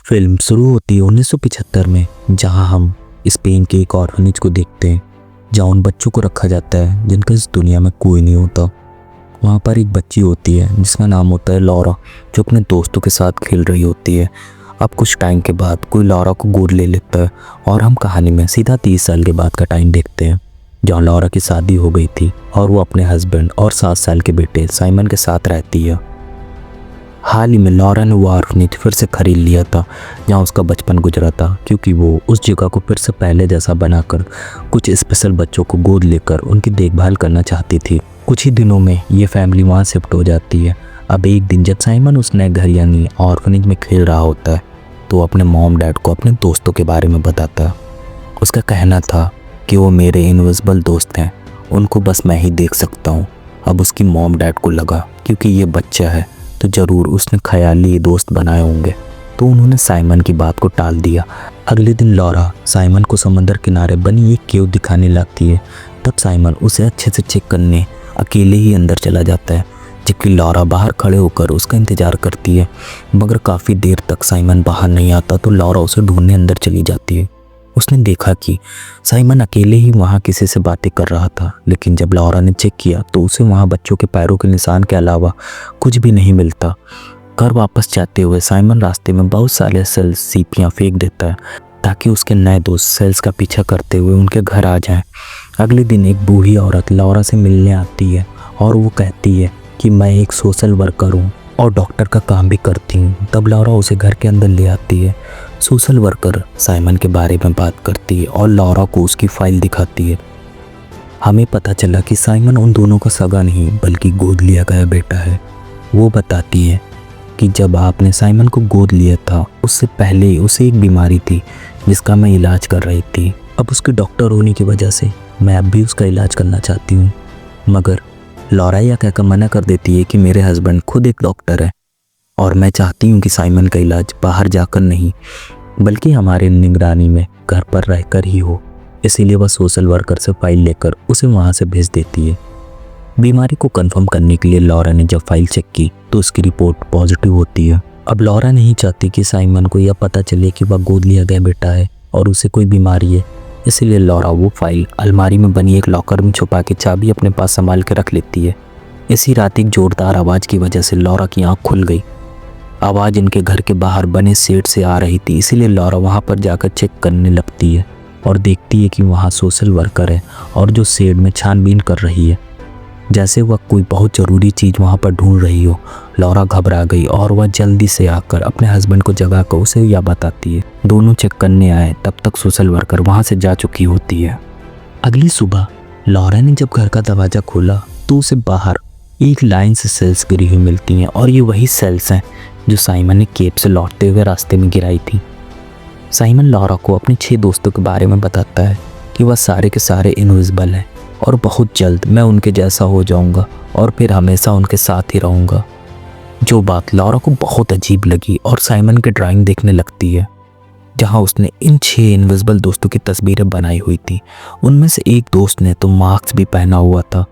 Film शुरू होती है 1975 में, जहां हम स्पेन के एक ऑर्फनेज को देखते हैं जहां उन बच्चों को रखा जाता है जिनका इस दुनिया में कोई नहीं होता। वहां पर एक बच्ची होती है जिसका नाम होता है लॉरा, जो अपने दोस्तों के साथ खेल रही होती है। अब कुछ टाइम के बाद कोई लॉरा को गोद ले लेता है और हम कहानी में सीधा 30 साल के बाद का टाइम देखते हैं, जहाँ लॉरा की शादी हो गई थी और वो अपने हस्बैंड और 7 साल के बेटे साइमन के साथ रहती है। हाल ही में लॉरा ने वो ऑर्फनेज फिर से खरीद लिया था जहाँ उसका बचपन गुजरा था, क्योंकि वो उस जगह को फिर से पहले जैसा बनाकर कुछ स्पेशल बच्चों को गोद लेकर उनकी देखभाल करना चाहती थी। कुछ ही दिनों में ये फैमिली वहाँ शिफ्ट हो जाती है। अब एक दिन जब साइमन उस नए घर यानी ऑर्फनेज में खेल रहा होता है तो अपने मॉम डैड को अपने दोस्तों के बारे में बताता है। उसका कहना था कि वो मेरे इनविजिबल दोस्त हैं, उनको बस मैं ही देख सकता हूँ। अब उसकी मॉम डैड को लगा क्योंकि ये बच्चा है तो ज़रूर उसने ख्याली दोस्त बनाए होंगे, तो उन्होंने साइमन की बात को टाल दिया। अगले दिन लॉरा साइमन को समंदर किनारे बनी एक केव दिखाने लगती है। तब साइमन उसे अच्छे से चेक करने अकेले ही अंदर चला जाता है, जबकि लॉरा बाहर खड़े होकर उसका इंतज़ार करती है। मगर काफ़ी देर तक साइमन बाहर नहीं आता तो लॉरा उसे ढूंढने अंदर चली जाती है। उसने देखा कि साइमन अकेले ही वहाँ किसी से बातें कर रहा था, लेकिन जब लॉरा ने चेक किया तो उसे वहाँ बच्चों के पैरों के निशान के अलावा कुछ भी नहीं मिलता। घर वापस जाते हुए साइमन रास्ते में बहुत सारे सेल्स सीपियाँ फेंक देता है ताकि उसके नए दोस्त सेल्स का पीछा करते हुए उनके घर आ जाएं। अगले दिन एक बूढ़ी औरत लॉरा से मिलने आती है और वो कहती है कि मैं एक सोशल वर्कर हूँ और डॉक्टर का काम भी करती हूँ। तब लॉरा उसे घर के अंदर ले आती है। सोशल वर्कर साइमन के बारे में बात करती है और लॉरा को उसकी फाइल दिखाती है। हमें पता चला कि साइमन उन दोनों का सगा नहीं बल्कि गोद लिया गया बेटा है। वो बताती है कि जब आपने साइमन को गोद लिया था उससे पहले उसे एक बीमारी थी जिसका मैं इलाज कर रही थी। अब उसके डॉक्टर होने की वजह से मैं अब भी उसका इलाज करना चाहती हूँ, मगर लॉरा यह कहकर मना कर देती है कि मेरे हस्बैंड खुद एक डॉक्टर है और मैं चाहती हूँ कि साइमन का इलाज बाहर जाकर नहीं बल्कि हमारे निगरानी में घर पर रहकर ही हो। इसीलिए वह सोशल वर्कर से फाइल लेकर उसे वहाँ से भेज देती है। बीमारी को कंफर्म करने के लिए लॉरा ने जब फाइल चेक की तो उसकी रिपोर्ट पॉजिटिव होती है। अब लॉरा नहीं चाहती कि साइमन को यह पता चले कि वह गोद लिया गया बेटा है और उसे कोई बीमारी है। इसीलिए लॉरा वो फाइल अलमारी में बनी एक लॉकर में छुपा के चाबी अपने पास संभाल के रख लेती है। इसी रात एक जोरदार आवाज़ की वजह से लॉरा की आँख खुल गई। आवाज़ इनके घर के बाहर बने शेड से आ रही थी, इसीलिए लॉरा वहाँ पर जाकर चेक करने लगती है और देखती है कि वहाँ सोशल वर्कर है और जो शेड में छानबीन कर रही है, जैसे वह कोई बहुत ज़रूरी चीज़ वहाँ पर ढूंढ रही हो। लॉरा घबरा गई और वह जल्दी से आकर अपने हस्बैंड को जगाकर उसे यह बताती है। दोनों चेक करने आए तब तक सोशल वर्कर वहाँ से जा चुकी होती है। अगली सुबह लॉरा ने जब घर का दरवाज़ा खोला तो उसे बाहर एक लाइन से सेल्स गिरी हुई मिलती हैं और ये वही सेल्स हैं जो साइमन ने केप से लौटते हुए रास्ते में गिराई थी। साइमन लॉरा को अपने 6 दोस्तों के बारे में बताता है कि वह सारे के सारे इनविजिबल हैं और बहुत जल्द मैं उनके जैसा हो जाऊंगा और फिर हमेशा उनके साथ ही रहूंगा। जो बात लॉरा को बहुत अजीब लगी और साइमन की ड्राइंग देखने लगती है जहां उसने इन 6 इनविजिबल दोस्तों की तस्वीरें बनाई हुई थी। उनमें से एक दोस्त ने तो मास्क भी पहना हुआ था।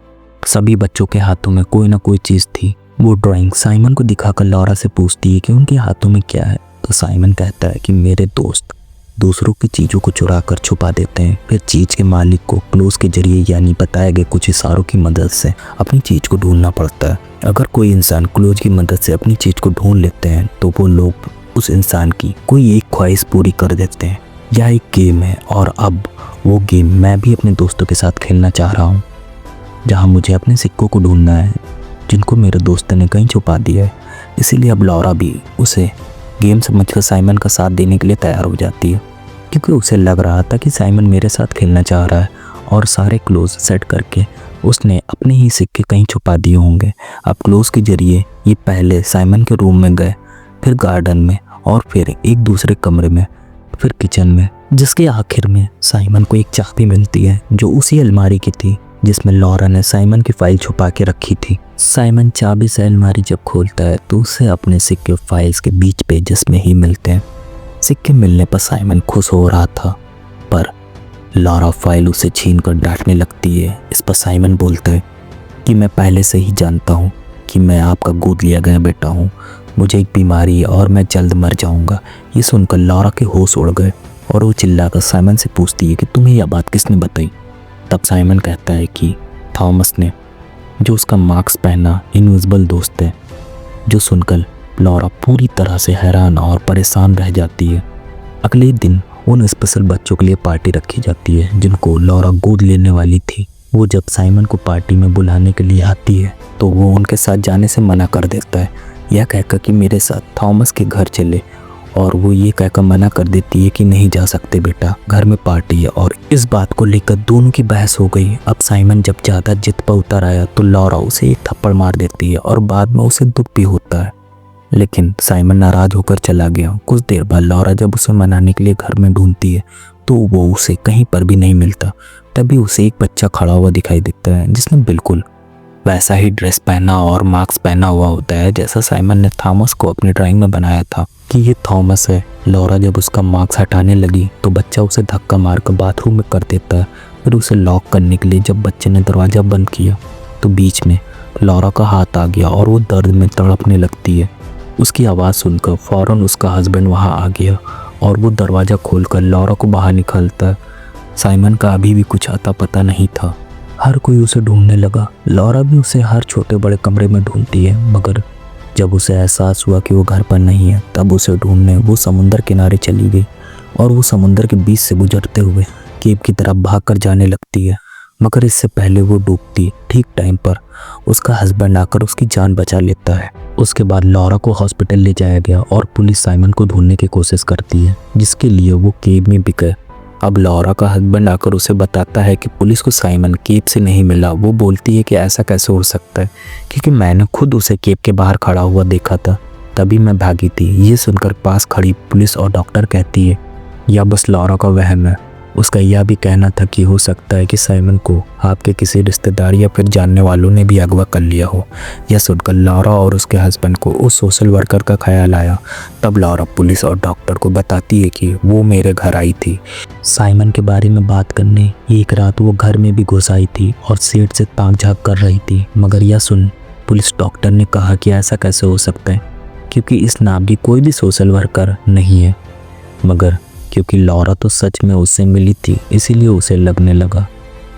सभी बच्चों के हाथों में कोई ना कोई चीज़ थी। वो ड्राइंग साइमन को दिखाकर लॉरा से पूछती है कि उनके हाथों में क्या है, तो साइमन कहता है कि मेरे दोस्त दूसरों की चीज़ों को चुरा कर छुपा देते हैं, फिर चीज़ के मालिक को क्लोज के जरिए यानी बताए गए कुछ इशारों की मदद से अपनी चीज़ को ढूंढना पड़ता है। अगर कोई इंसान क्लोज की मदद से अपनी चीज़ को ढूंढ लेते हैं तो वो लोग उस इंसान की कोई एक ख्वाहिश पूरी कर देते हैं। यह एक गेम है और अब वो गेम मैं भी अपने दोस्तों के साथ खेलना चाह रहा हूँ, जहाँ मुझे अपने सिक्कों को ढूंढना है जिनको मेरे दोस्त ने कहीं छुपा दिया है। इसीलिए अब लॉरा भी उसे गेम समझकर साइमन का साथ देने के लिए तैयार हो जाती है, क्योंकि उसे लग रहा था कि साइमन मेरे साथ खेलना चाह रहा है और सारे क्लोज सेट करके उसने अपने ही सिक्के कहीं छुपा दिए होंगे। अब क्लोज के जरिए ये पहले साइमन के रूम में गए, फिर गार्डन में और फिर एक दूसरे कमरे में, फिर किचन में, जिसके आखिर में साइमन को एक चाबी मिलती है जो उसी अलमारी की थी जिसमें लॉरा ने साइमन की फाइल छुपा के रखी थी। साइमन चाबी से अलमारी जब खोलता है तो उसे अपने सिक्के फाइल्स के बीच पेजेस में ही मिलते हैं। सिक्के मिलने पर साइमन खुश हो रहा था, पर लॉरा फाइल उसे छीन कर डांटने लगती है। इस पर साइमन बोलता है कि मैं पहले से ही जानता हूँ कि मैं आपका गोद लिया गया बेटा हूँ, मुझे एक बीमारी है और मैं जल्द मर जाऊंगा। ये सुनकर लॉरा के होश उड़ गए और वो चिल्लाकर साइमन से पूछती है कि तुम्हें यह बात किसने बताई। तब साइमन कहता है कि थॉमस ने, जो उसका मास्क पहना इनविजिबल दोस्त है। जो सुनकर लॉरा पूरी तरह से हैरान और परेशान रह जाती है। अगले दिन उन स्पेशल बच्चों के लिए पार्टी रखी जाती है जिनको लॉरा गोद लेने वाली थी। वो जब साइमन को पार्टी में बुलाने के लिए आती है तो वो उनके साथ जाने से मना कर देता है, यह कहकर कि मेरे साथ थॉमस के घर चले। और वो ये कहकर मना कर देती है कि नहीं जा सकते बेटा, घर में पार्टी है। और इस बात को लेकर दोनों की बहस हो गई। अब साइमन जब ज़्यादा जिद पर उतर आया तो लॉरा उसे एक थप्पड़ मार देती है और बाद में उसे दुख भी होता है। लेकिन साइमन नाराज होकर चला गया। कुछ देर बाद लॉरा जब उसे मनाने के लिए घर में ढूंढती है तो वो उसे कहीं पर भी नहीं मिलता। तभी उसे एक बच्चा खड़ा हुआ दिखाई देता है जिसने बिल्कुल वैसा ही ड्रेस पहना और मास्क पहना हुआ होता है जैसा साइमन ने थॉमस को अपनी ड्राइंग में बनाया था कि ये थॉमस है। लॉरा जब उसका मास्क हटाने लगी तो बच्चा उसे धक्का मारकर बाथरूम में कर देता है। फिर उसे लॉक करने के लिए जब बच्चे ने दरवाज़ा बंद किया तो बीच में लॉरा का हाथ आ गया और वो दर्द में तड़पने लगती है। उसकी आवाज़ सुनकर फ़ौरन उसका हस्बैंड वहाँ आ गया और वो दरवाज़ा खोलकर लॉरा को बाहर निकालता है। साइमन का अभी भी कुछ अता पता नहीं था। हर कोई उसे ढूंढने लगा। लॉरा भी उसे हर छोटे बड़े कमरे में ढूंढती है, मगर जब उसे एहसास हुआ कि वो घर पर नहीं है तब उसे ढूंढने वो समुंदर किनारे चली गई और वो समुंदर के बीच से गुजरते हुए केव की तरफ भागकर जाने लगती है। मगर इससे पहले वो डूबती ठीक टाइम पर उसका हस्बैंड आकर उसकी जान बचा लेता है। उसके बाद लॉरा को हॉस्पिटल ले जाया गया और पुलिस साइमन को ढूंढने की कोशिश करती है जिसके लिए वो केव में भी गए। अब लॉरा का हस्बैंड आकर उसे बताता है कि पुलिस को साइमन केव से नहीं मिला। वो बोलती है कि ऐसा कैसे हो सकता है क्योंकि मैंने खुद उसे केव के बाहर खड़ा हुआ देखा था, तभी मैं भागी थी। ये सुनकर पास खड़ी पुलिस और डॉक्टर कहती है यह बस लॉरा का वहम है। उसका यह भी कहना था कि हो सकता है कि साइमन को आपके किसी रिश्तेदार या फिर जानने वालों ने भी अगवा कर लिया हो। यह सुनकर लॉरा और उसके हस्बैंड को उस सोशल वर्कर का ख्याल आया। तब लॉरा पुलिस और डॉक्टर को बताती है कि वो मेरे घर आई थी साइमन के बारे में बात करने। एक रात वो घर में भी घुस आई थी और सेठ से ताक झाँक कर रही थी। मगर यह सुन पुलिस डॉक्टर ने कहा कि ऐसा कैसे हो सकता है क्योंकि इस नाम की कोई भी सोशल वर्कर नहीं है। मगर क्योंकि लॉरा तो सच में उससे मिली थी इसीलिए उसे लगने लगा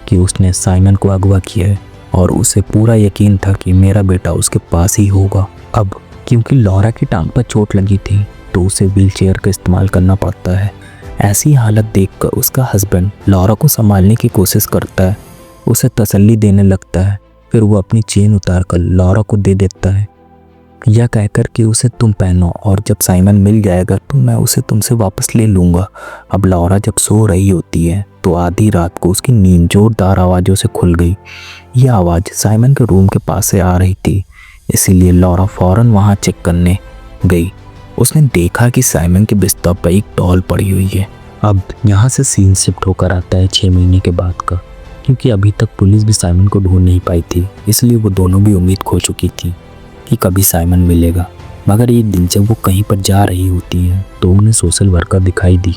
कि उसने साइमन को अगवा किया है और उसे पूरा यकीन था कि मेरा बेटा उसके पास ही होगा। अब क्योंकि लॉरा की टांग पर चोट लगी थी तो उसे व्हीलचेयर का इस्तेमाल करना पड़ता है। ऐसी हालत देखकर उसका हस्बैंड लॉरा को संभालने की कोशिश करता है, उसे तसल्ली देने लगता है। फिर वो अपनी चेन उतारकर लॉरा को दे देता है, यह कहकर कि उसे तुम पहनो और जब साइमन मिल जाएगा तो मैं उसे तुमसे वापस ले लूँगा। अब लॉरा जब सो रही होती है तो आधी रात को उसकी नींद जोरदार आवाज़ों से खुल गई। यह आवाज़ साइमन के रूम के पास से आ रही थी, इसीलिए लॉरा फ़ौरन वहाँ चेक करने गई। उसने देखा कि साइमन के बिस्तर पर एक डॉल पड़ी हुई है। अब यहाँ से सीन शिफ्ट होकर आता है 6 महीने के बाद का, क्योंकि अभी तक पुलिस भी साइमन को ढूंढ नहीं पाई थी, इसलिए वो दोनों भी उम्मीद खो चुकी थी कि कभी साइमन मिलेगा। मगर एक दिन जब वो कहीं पर जा रही होती है तो उन्हें सोशल वर्कर दिखाई दी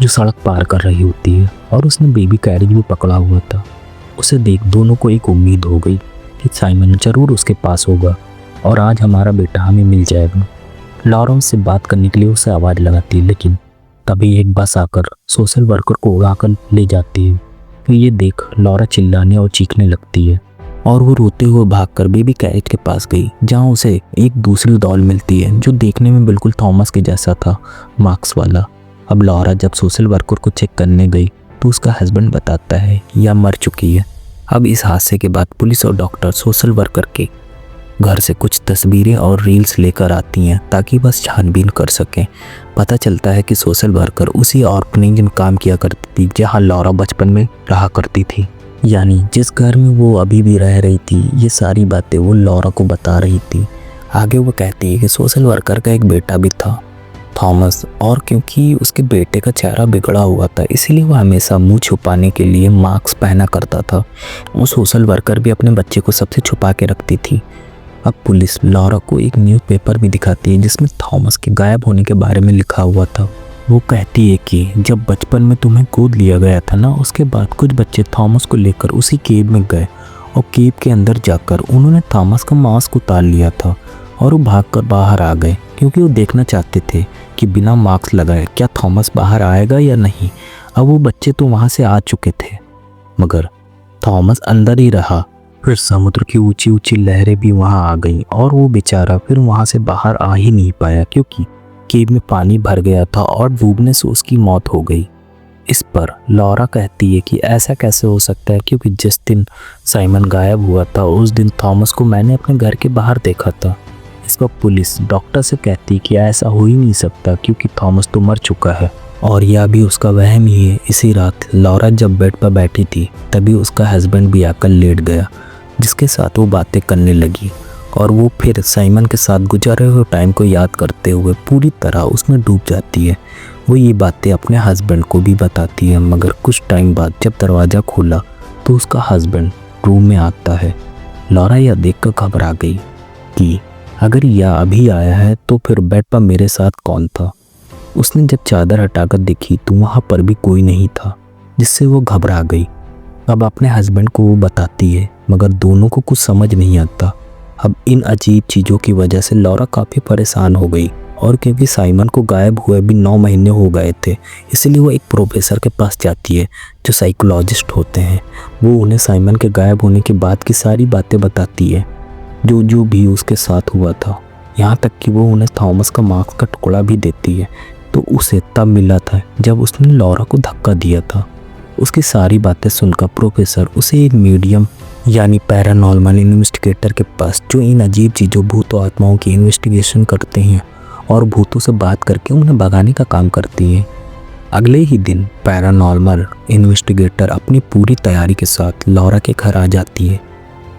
जो सड़क पार कर रही होती है और उसने बेबी कैरेज भी पकड़ा हुआ था। उसे देख दोनों को एक उम्मीद हो गई कि साइमन जरूर उसके पास होगा और आज हमारा बेटा हमें मिल जाएगा। लॉरा उससे बात करने के लिए उसे आवाज़ लगाती है, लेकिन तभी एक बस आकर सोशल वर्कर को उड़ाकर ले जाती है। फिर ये देख लॉरा चिल्लाने और चीखने लगती है और वो रोते हुए भागकर बेबी कैरेज के पास गई, जहाँ उसे एक दूसरी डॉल मिलती है जो देखने में बिल्कुल थॉमस के जैसा था, मार्क्स वाला। अब लॉरा जब सोशल वर्कर को चेक करने गई तो उसका हस्बैंड बताता है यह मर चुकी है। अब इस हादसे के बाद पुलिस और डॉक्टर सोशल वर्कर के घर से कुछ तस्वीरें और रील्स लेकर आती हैं ताकि बस छानबीन कर सकें। पता चलता है कि सोशल वर्कर उसी ऑर्फनेज में काम किया करती थी जहाँ लॉरा बचपन में रहा करती थी, यानी जिस घर में वो अभी भी रह रही थी। ये सारी बातें वो लॉरा को बता रही थी। आगे वो कहती है कि सोशल वर्कर का एक बेटा भी था थॉमस, और क्योंकि उसके बेटे का चेहरा बिगड़ा हुआ था इसीलिए वो हमेशा मुंह छुपाने के लिए मास्क पहना करता था। वो सोशल वर्कर भी अपने बच्चे को सबसे छुपा के रखती थी। अब पुलिस लॉरा को एक न्यूज़पेपर भी दिखाती है जिसमें थॉमस के गायब होने के बारे में लिखा हुआ था। वो कहती है कि जब बचपन में तुम्हें गोद लिया गया था ना, उसके बाद कुछ बच्चे थॉमस को लेकर उसी केव में गए और केव के अंदर जाकर उन्होंने थॉमस का मास्क उतार लिया था और वो भागकर बाहर आ गए क्योंकि वो देखना चाहते थे कि बिना मास्क लगाए क्या थॉमस बाहर आएगा या नहीं। अब वो बच्चे तो वहाँ से आ चुके थे मगर थॉमस अंदर ही रहा। फिर समुद्र की ऊंची ऊंची लहरें भी वहाँ आ गईं और वो बेचारा फिर वहाँ से बाहर आ ही नहीं पाया क्योंकि केव में पानी भर गया था और डूबने से उसकी मौत हो गई। इस पर लॉरा कहती है कि ऐसा कैसे हो सकता है क्योंकि जिस दिन साइमन गायब हुआ था उस दिन थॉमस को मैंने अपने घर के बाहर देखा था। इस पर पुलिस डॉक्टर से कहती कि ऐसा हो ही नहीं सकता क्योंकि थॉमस तो मर चुका है और यह भी उसका वहम ही है। इसी रात लॉरा जब बेड पर बैठी थी तभी उसका हस्बैंड भी आकर लेट गया जिसके साथ वो बातें करने लगी और वो फिर साइमन के साथ गुजारे हुए टाइम को याद करते हुए पूरी तरह उसमें डूब जाती है। वो ये बातें अपने हस्बैंड को भी बताती है मगर कुछ टाइम बाद जब दरवाज़ा खोला तो उसका हस्बैंड रूम में आता है। लॉरा यह देखकर घबरा गई कि अगर यह अभी आया है तो फिर बेड पर मेरे साथ कौन था। उसने जब चादर हटाकर देखी तो वहाँ पर भी कोई नहीं था जिससे वो घबरा गई। अब अपने हस्बैंड को वो बताती है मगर दोनों को कुछ समझ नहीं आता। अब इन अजीब चीज़ों की वजह से लॉरा काफ़ी परेशान हो गई और क्योंकि साइमन को गायब हुए भी 9 महीने हो गए थे इसलिए वो एक प्रोफेसर के पास जाती है जो साइकोलॉजिस्ट होते हैं। वो उन्हें साइमन के गायब होने के बाद की सारी बातें बताती है जो जो भी उसके साथ हुआ था, यहाँ तक कि वो उन्हें थॉमस का मास्क का टुकड़ा भी देती है तो उसे तब मिला था जब उसने लॉरा को धक्का दिया था। उसकी सारी बातें सुनकर प्रोफेसर उसे एक मीडियम यानी पैरानॉर्मल इन्वेस्टिगेटर के पास जो इन अजीब चीज़ों भूतों आत्माओं की इन्वेस्टिगेशन करते हैं और भूतों से बात करके उन्हें भगाने का काम करती है। अगले ही दिन पैरानॉर्मल इन्वेस्टिगेटर अपनी पूरी तैयारी के साथ लॉरा के घर आ जाती है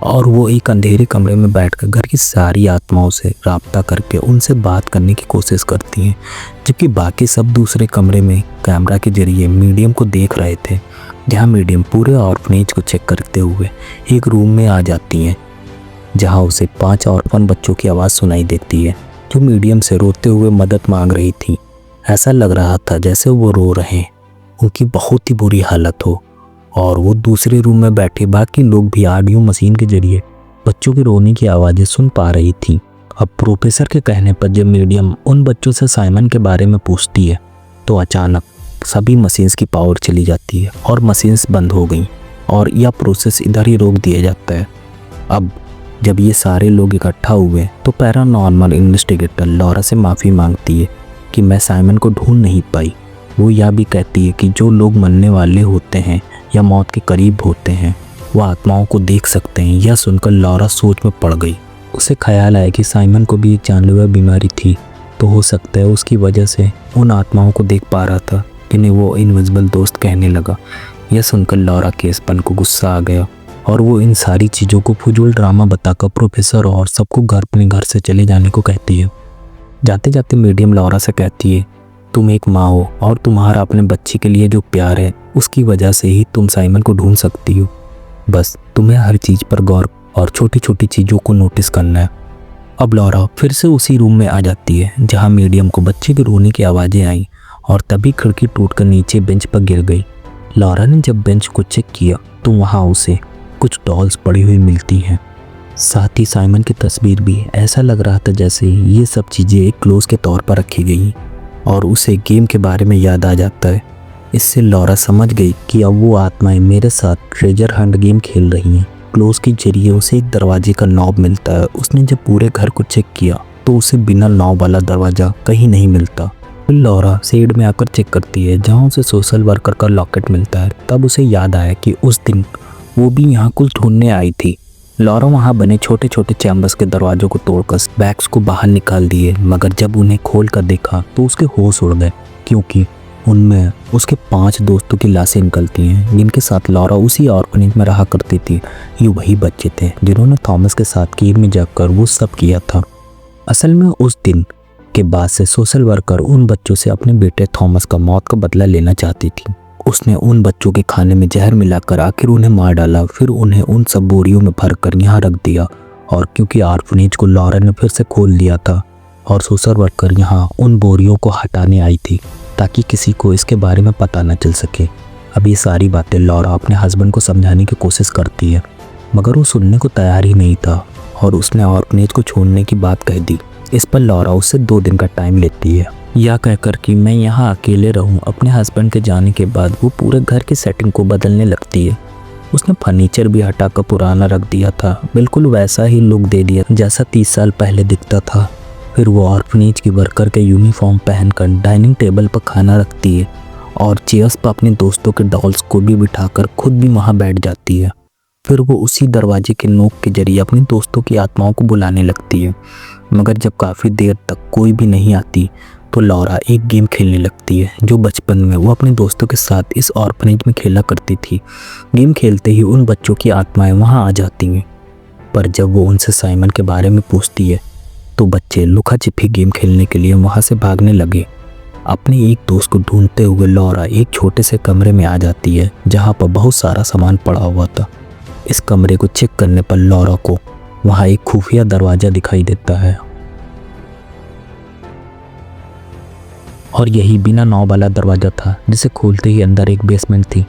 और वो एक अंधेरे कमरे में बैठकर घर की सारी आत्माओं से राब्ता करके उनसे बात करने की कोशिश करती हैं जबकि बाकी सब दूसरे कमरे में कैमरा के जरिए मीडियम को देख रहे थे। जहाँ मीडियम पूरे ऑर्फनेज को चेक करते हुए एक रूम में आ जाती हैं जहाँ उसे 5 ऑर्फन बच्चों की आवाज़ सुनाई देती है जो मीडियम से रोते हुए मदद मांग रही थी। ऐसा लग रहा था जैसे वो रो रहे हैं, उनकी बहुत ही बुरी हालत हो और वो दूसरे रूम में बैठे बाकी लोग भी ऑडियो मशीन के जरिए बच्चों के रोने की आवाज़ें सुन पा रही थी। अब प्रोफेसर के कहने पर जब मीडियम उन बच्चों से साइमन के बारे में पूछती है तो अचानक सभी मशीन्स की पावर चली जाती है और मशीन्स बंद हो गई और यह प्रोसेस इधर ही रोक दिया जाता है। अब जब ये सारे लोग इकट्ठा हुए तो पैरानॉर्मल इन्वेस्टिगेटर लॉरा से माफ़ी मांगती है कि मैं साइमन को ढूंढ नहीं पाई। वो यह भी कहती है कि जो लोग मरने वाले होते हैं या मौत के करीब होते हैं वो आत्माओं को देख सकते हैं। यह सुनकर लॉरा सोच में पड़ गई। उसे ख्याल आया कि साइमन को भी एक जानलेवा बीमारी थी तो हो सकता है उसकी वजह से उन आत्माओं को देख पा रहा था जिन्हें वो इनविजिबल दोस्त कहने लगा। यह सुनकर लॉरा के इसपन को गुस्सा आ गया और वो इन सारी चीज़ों को फजूल ड्रामा बताकर प्रोफेसर और सबको अपने घर से चले जाने को कहती है। जाते जाते मीडियम लॉरा से कहती है तुम एक माँ हो और तुम्हारा अपने बच्चे के लिए जो प्यार है उसकी वजह से ही तुम साइमन को ढूंढ सकती हो। बस तुम्हें हर चीज़ पर गौर और छोटी छोटी चीज़ों को नोटिस करना है। अब लॉरा फिर से उसी रूम में आ जाती है जहाँ मीडियम को बच्चे के रोने की आवाज़ें आई और तभी खिड़की टूटकर नीचे बेंच पर गिर गई। लॉरा ने जब बेंच को चेक किया तो वहाँ उसे कुछ डॉल्स पड़ी हुई मिलती हैं, साथ ही साइमन की तस्वीर भी। ऐसा लग रहा था जैसे ये सब चीज़ें एक क्लोज के तौर पर रखी गई और उसे गेम के बारे में याद आ जाता है। इससे लॉरा समझ गई कि अब वो आत्माएं मेरे साथ ट्रेजर हंट गेम खेल रही हैं। क्लोज के जरिए उसे एक दरवाजे का नॉब मिलता है। उसने जब पूरे घर को चेक किया तो उसे बिना नॉब वाला दरवाज़ा कहीं नहीं मिलता। फिर लॉरा शेड में आकर चेक करती है जहाँ उसे सोशल वर्कर का लॉकेट मिलता है। तब उसे याद आया कि उस दिन वो भी यहाँ कुछ ढूंढने आई थी। लॉरा वहाँ बने छोटे छोटे चैम्बर्स के दरवाजों को तोड़कर बैग्स को बाहर निकाल दिए मगर जब उन्हें खोल कर देखा तो उसके होश उड़ गए क्योंकि उनमें उसके 5 दोस्तों की लाशें निकलती हैं जिनके साथ लॉरा उसी ऑर्फनेज में रहा करती थी। ये वही बच्चे थे जिन्होंने थॉमस के साथ केव में जाकर वो सब किया था। असल में उस दिन के बाद से सोशल वर्कर उन बच्चों से अपने बेटे थॉमस का मौत का बदला लेना चाहती थी। उसने उन बच्चों के खाने में जहर मिलाकर आखिर उन्हें मार डाला। फिर उन्हें उन सब बोरियों में भरकर यहाँ रख दिया और क्योंकि ऑर्फनेज को लॉरा ने फिर से खोल दिया था और सोशल वर्कर यहाँ उन बोरियों को हटाने आई थी ताकि किसी को इसके बारे में पता न चल सके। अब ये सारी बातें लॉरा अपने हस्बैंड को समझाने की कोशिश करती है मगर वो सुनने को तैयार ही नहीं था और उसने ऑर्फनेज को छोड़ने की बात कह दी। इस पर लॉरा उससे 2 दिन का टाइम लेती है, यह कहकर कि मैं यहाँ अकेले रहूँ। अपने हस्बैंड के जाने के बाद वो पूरे घर की सेटिंग को बदलने लगती है। उसने फर्नीचर भी हटाकर पुराना रख दिया था, बिल्कुल वैसा ही लुक दे दिया जैसा 30 साल पहले दिखता था। फिर वो ऑर्फनेज की वर्कर के यूनिफॉर्म पहनकर डाइनिंग टेबल पर खाना रखती है और चेयर्स पर अपने दोस्तों के डॉल्स को भी बिठाकर खुद भी वहाँ बैठ जाती है। फिर वो उसी दरवाजे के नोक के जरिए अपने दोस्तों की आत्माओं को बुलाने लगती है, मगर जब काफ़ी देर तक कोई भी नहीं आती तो लॉरा एक गेम खेलने लगती है जो बचपन में वो अपने दोस्तों के साथ इस ऑर्फनेज में खेला करती थी। गेम खेलते ही उन बच्चों की आत्माएं वहाँ आ जाती हैं, पर जब वो उनसे साइमन के बारे में पूछती है तो बच्चे लुका छिपी गेम खेलने के लिए वहाँ से भागने लगे। अपने एक दोस्त को ढूंढते हुए लॉरा एक छोटे से कमरे में आ जाती है जहाँ पर बहुत सारा सामान पड़ा हुआ था। इस कमरे को चेक करने पर लॉरा को वहाँ एक खुफिया दरवाज़ा दिखाई देता है और यही बिना नॉब वाला दरवाज़ा था जिसे खोलते ही अंदर एक बेसमेंट थी।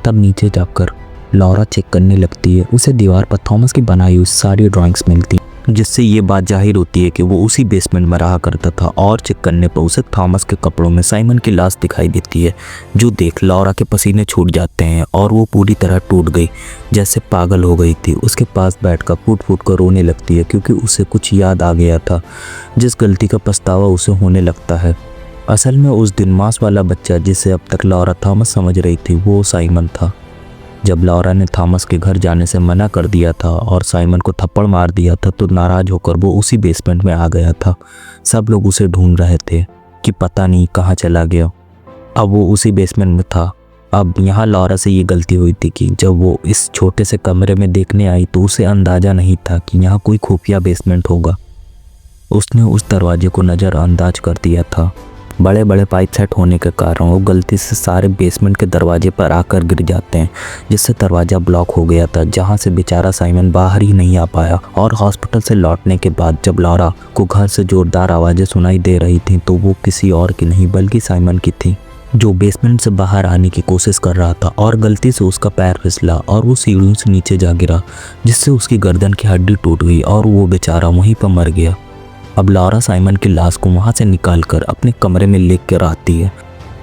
तब नीचे जाकर लॉरा चेक करने लगती है। उसे दीवार पर थॉमस की बनाई हुई सारी ड्राइंग्स मिलती, जिससे ये बात जाहिर होती है कि वो उसी बेसमेंट में रहा करता था। और चेक करने पर उसे थॉमस के कपड़ों में साइमन की लाश दिखाई देती है, जो देख लॉरा के पसीने छूट जाते हैं और वो पूरी तरह टूट गई, जैसे पागल हो गई थी। उसके पास बैठकर फूट फूट कर रोने लगती है क्योंकि उसे कुछ याद आ गया था, जिस गलती का पछतावा उसे होने लगता है। असल में उस दिन मांस वाला बच्चा जिसे अब तक लॉरा थॉमस समझ रही थी वो साइमन था। जब लॉरा ने थॉमस के घर जाने से मना कर दिया था और साइमन को थप्पड़ मार दिया था तो नाराज होकर वो उसी बेसमेंट में आ गया था। सब लोग उसे ढूंढ रहे थे कि पता नहीं कहाँ चला गया। अब वो उसी बेसमेंट में था। अब यहाँ लॉरा से ये गलती हुई थी कि जब वो इस छोटे से कमरे में देखने आई तो उसे अंदाज़ा नहीं था कि यहाँ कोई खुफिया बेसमेंट होगा। उसने उस दरवाजे को नज़रअंदाज कर दिया था। बड़े बड़े पाइप सेट होने के कारण वो गलती से सारे बेसमेंट के दरवाजे पर आकर गिर जाते हैं, जिससे दरवाज़ा ब्लॉक हो गया था, जहां से बेचारा साइमन बाहर ही नहीं आ पाया। और हॉस्पिटल से लौटने के बाद जब लॉरा को घर से जोरदार आवाज़ें सुनाई दे रही थी तो वो किसी और की नहीं बल्कि साइमन की थी, जो बेसमेंट से बाहर आने की कोशिश कर रहा था और गलती से उसका पैर फिसला और वो सीढ़ियों से नीचे जा गिरा, जिससे उसकी गर्दन की हड्डी टूट गई और वो बेचारा वहीं पर मर गया। अब लॉरा साइमन की लाश को वहाँ से निकालकर अपने कमरे में लेकर कर आती है।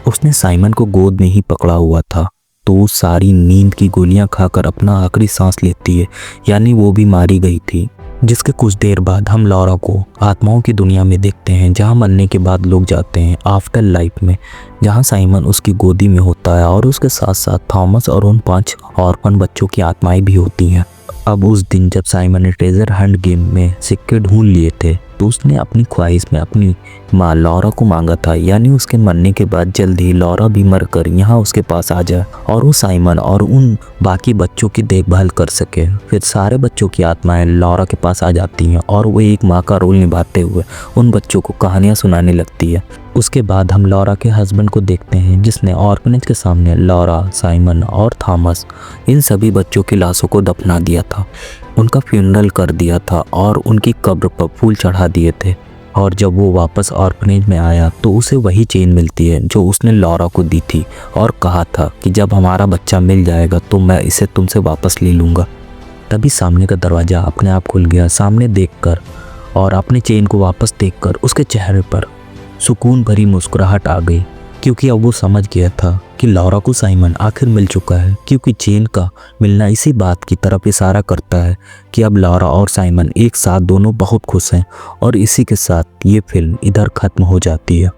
उसने साइमन को गोद में ही पकड़ा हुआ था तो वो सारी नींद की गोलियां खाकर अपना आखिरी सांस लेती है, यानी वो भी मारी गई थी। जिसके कुछ देर बाद हम लॉरा को आत्माओं की दुनिया में देखते हैं, जहाँ मरने के बाद लोग जाते हैं आफ्टर लाइफ में, जहाँ साइमन उसकी गोदी में होता है और उसके साथ साथ थॉमस और उन 5 ऑर्फन बच्चों की आत्माएं भी होती हैं। अब उस दिन जब साइमन ने ट्रेजर हंट गेम में सिक्के ढूंढ लिए थे तो उसने अपनी ख्वाहिश में अपनी माँ लॉरा को मांगा था, यानी उसके मरने के बाद जल्द ही लॉरा भी मरकर यहाँ उसके पास आ जाए और वो साइमन और उन बाकी बच्चों की देखभाल कर सके। फिर सारे बच्चों की आत्माएं लॉरा के पास आ जाती हैं और वो एक माँ का रोल निभाते हुए उन बच्चों को कहानियाँ सुनाने लगती है। उसके बाद हम लॉरा के हस्बैंड को देखते हैं, जिसने ऑर्फनेज के सामने लॉरा, साइमन और थॉमस इन सभी बच्चों की लाशों को दफना दिया था, उनका फ्यूनरल कर दिया था और उनकी कब्र पर फूल चढ़ा दिए थे। और जब वो वापस ऑर्फनेज में आया तो उसे वही चेन मिलती है जो उसने लॉरा को दी थी और कहा था कि जब हमारा बच्चा मिल जाएगा तो मैं इसे तुमसे वापस ले लूँगा। तभी सामने का दरवाज़ा अपने आप खुल गया। सामने देखकर और अपने चेन को वापस देखकर उसके चेहरे पर सुकून भरी मुस्कुराहट आ गई, क्योंकि अब वो समझ गया था कि लॉरा को साइमन आखिर मिल चुका है, क्योंकि चेन का मिलना इसी बात की तरफ इशारा करता है कि अब लॉरा और साइमन एक साथ दोनों बहुत खुश हैं। और इसी के साथ ये फिल्म इधर ख़त्म हो जाती है।